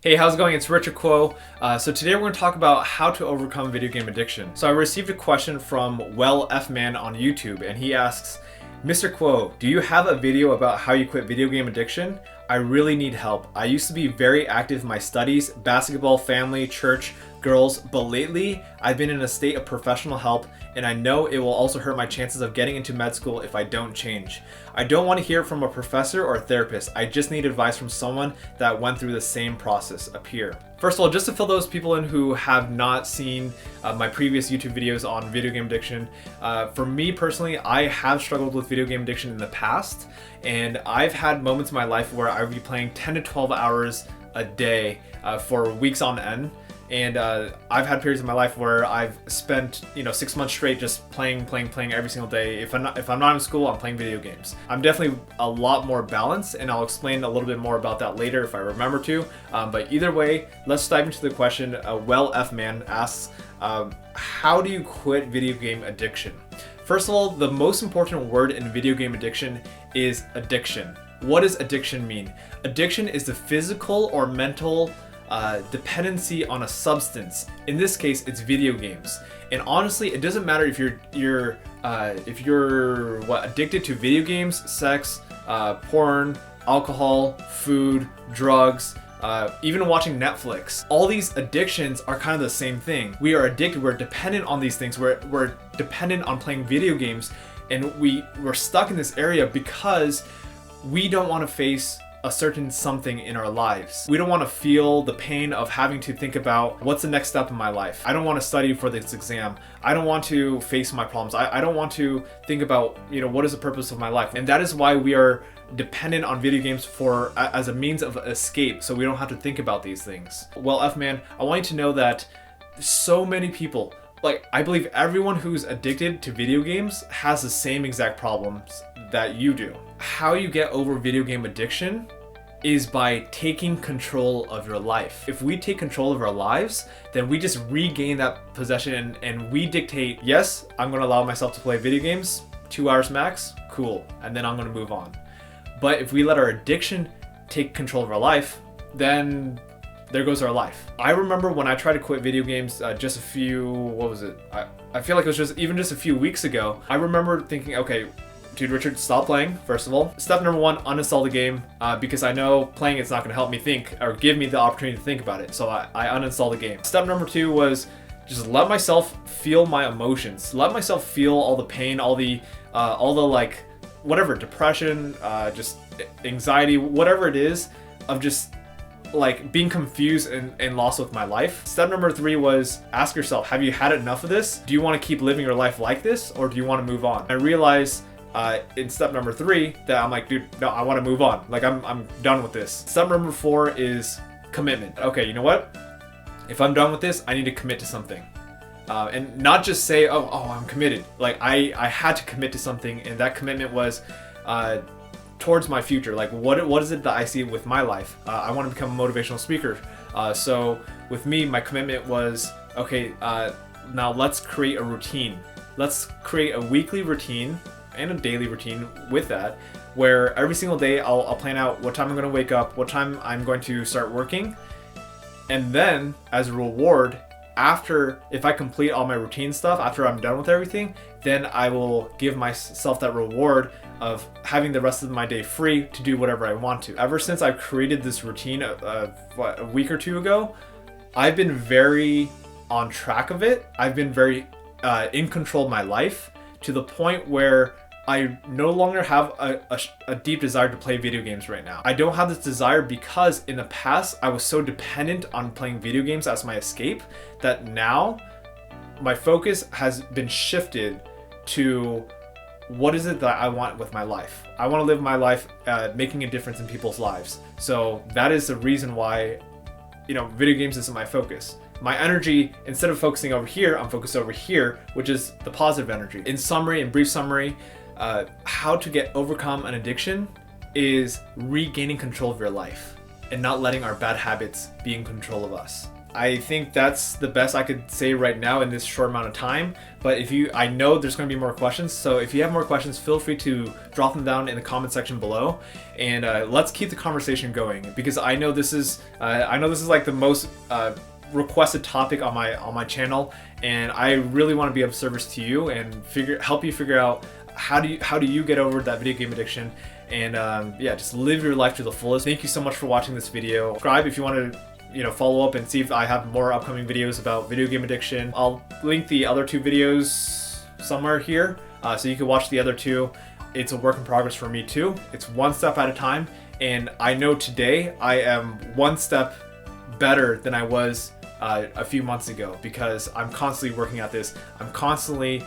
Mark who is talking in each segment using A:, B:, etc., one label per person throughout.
A: Hey, how's it going? It's Richard Kuo. So today we're going to talk about how to overcome video game addiction. So I received a question from Well F Man on YouTube, and he asks, Mr. Kuo, do you have a video about how you quit video game addiction? I really need help. I used to be very active in my studies, basketball, family, church, girls, but lately I've been in a state of professional help, and I know it will also hurt my chances of getting into med school if I don't change. I don't want to hear from a professor or a therapist. I just need advice from someone that went through the same process up here. First of all, just to fill those people in who have not seen my previous YouTube videos on video game addiction, for me personally, I have struggled with video game addiction in the past, and I've had moments in my life where I would be playing 10 to 12 hours a day for weeks on end. And I've had periods in my life where I've spent 6 months straight just playing every single day. If I'm not in school, I'm playing video games. I'm definitely a lot more balanced, and I'll explain a little bit more about that later if I remember to. But either way, let's dive into the question. Well F Man asks, how do you quit video game addiction? First of all, the most important word in video game addiction is addiction. What does addiction mean? Addiction is the physical or mental dependency on a substance. In this case, it's video games. And honestly, it doesn't matter if you're addicted to video games, sex, porn, alcohol, food, drugs, even watching Netflix. All these addictions are kind of the same thing. We are addicted, we're dependent on these things, we're dependent on playing video games, and we're stuck in this area because we don't want to face a certain something in our lives. We don't want to feel the pain of having to think about what's the next step in my life. I don't want to study for this exam. I don't want to face my problems. I don't want to think about, what is the purpose of my life? And that is why we are dependent on video games as a means of escape, so we don't have to think about these things. Well, F Man, I want you to know that so many people, I believe everyone who's addicted to video games has the same exact problems that you do. How you get over video game addiction is by taking control of your life. If we take control of our lives, then we just regain that possession and we dictate, yes, I'm gonna allow myself to play video games, 2 hours max, cool, and then I'm gonna move on. But if we let our addiction take control of our life, then there goes our life. I remember when I tried to quit video games I feel like it was just a few weeks ago. I remember thinking, okay, dude, Richard, stop playing, first of all. Step number one, uninstall the game, because I know playing it's not gonna help me think or give me the opportunity to think about it. So I uninstalled the game. Step number two was just let myself feel my emotions. Let myself feel all the pain, all the whatever, depression, just anxiety, whatever it is, of just being confused and lost with my life. Step number three was ask yourself, have you had enough of this? Do you want to keep living your life like this, or do you want to move on? I realized in step number three that I'm like, dude, no, I want to move on. I'm done with this. Step number four is commitment. Okay, you know what? If I'm done with this, I need to commit to something. And not just say, oh, I'm committed. I had to commit to something, and that commitment was towards my future. What is it that I see with my life? I want to become a motivational speaker. So with me, my commitment was, okay, now let's create a routine. Let's create a weekly routine and a daily routine with that, where every single day I'll plan out what time I'm going to wake up, what time I'm going to start working, and then as a reward, if I complete all my routine stuff, after I'm done with everything, then I will give myself that reward of having the rest of my day free to do whatever I want to. Ever since I've created this routine a week or two ago, I've been very on track of it. I've been very in control of my life, to the point where I no longer have a deep desire to play video games right now. I don't have this desire because in the past I was so dependent on playing video games as my escape that now my focus has been shifted to what is it that I want with my life. I want to live my life making a difference in people's lives. So that is the reason why video games isn't my focus. My energy, instead of focusing over here, I'm focused over here, which is the positive energy. In brief summary, how to overcome an addiction is regaining control of your life and not letting our bad habits be in control of us. I think that's the best I could say right now in this short amount of time. But I know there's going to be more questions. So if you have more questions, feel free to drop them down in the comment section below, and let's keep the conversation going, because I know this is like the most requested topic on my channel, and I really want to be of service to you and help you figure out how do you get over that video game addiction, and yeah, just live your life to the fullest. Thank you so much for watching this video. Subscribe if you want to follow up and see if I have more upcoming videos about video game addiction. I'll link the other 2 videos somewhere here, so you can watch the other 2. It's a work in progress for me too. It's one step at a time, and I know today I am one step better than I was a few months ago, because I'm constantly working at this. I'm constantly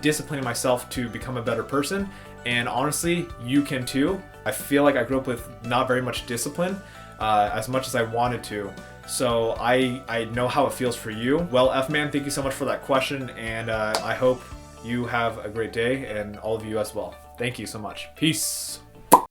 A: disciplining myself to become a better person, and honestly, you can too. I feel like I grew up with not very much discipline, as much as I wanted to. So I know how it feels for you. Well, F-Man, thank you so much for that question, and I hope you have a great day, and all of you as well. Thank you so much. Peace.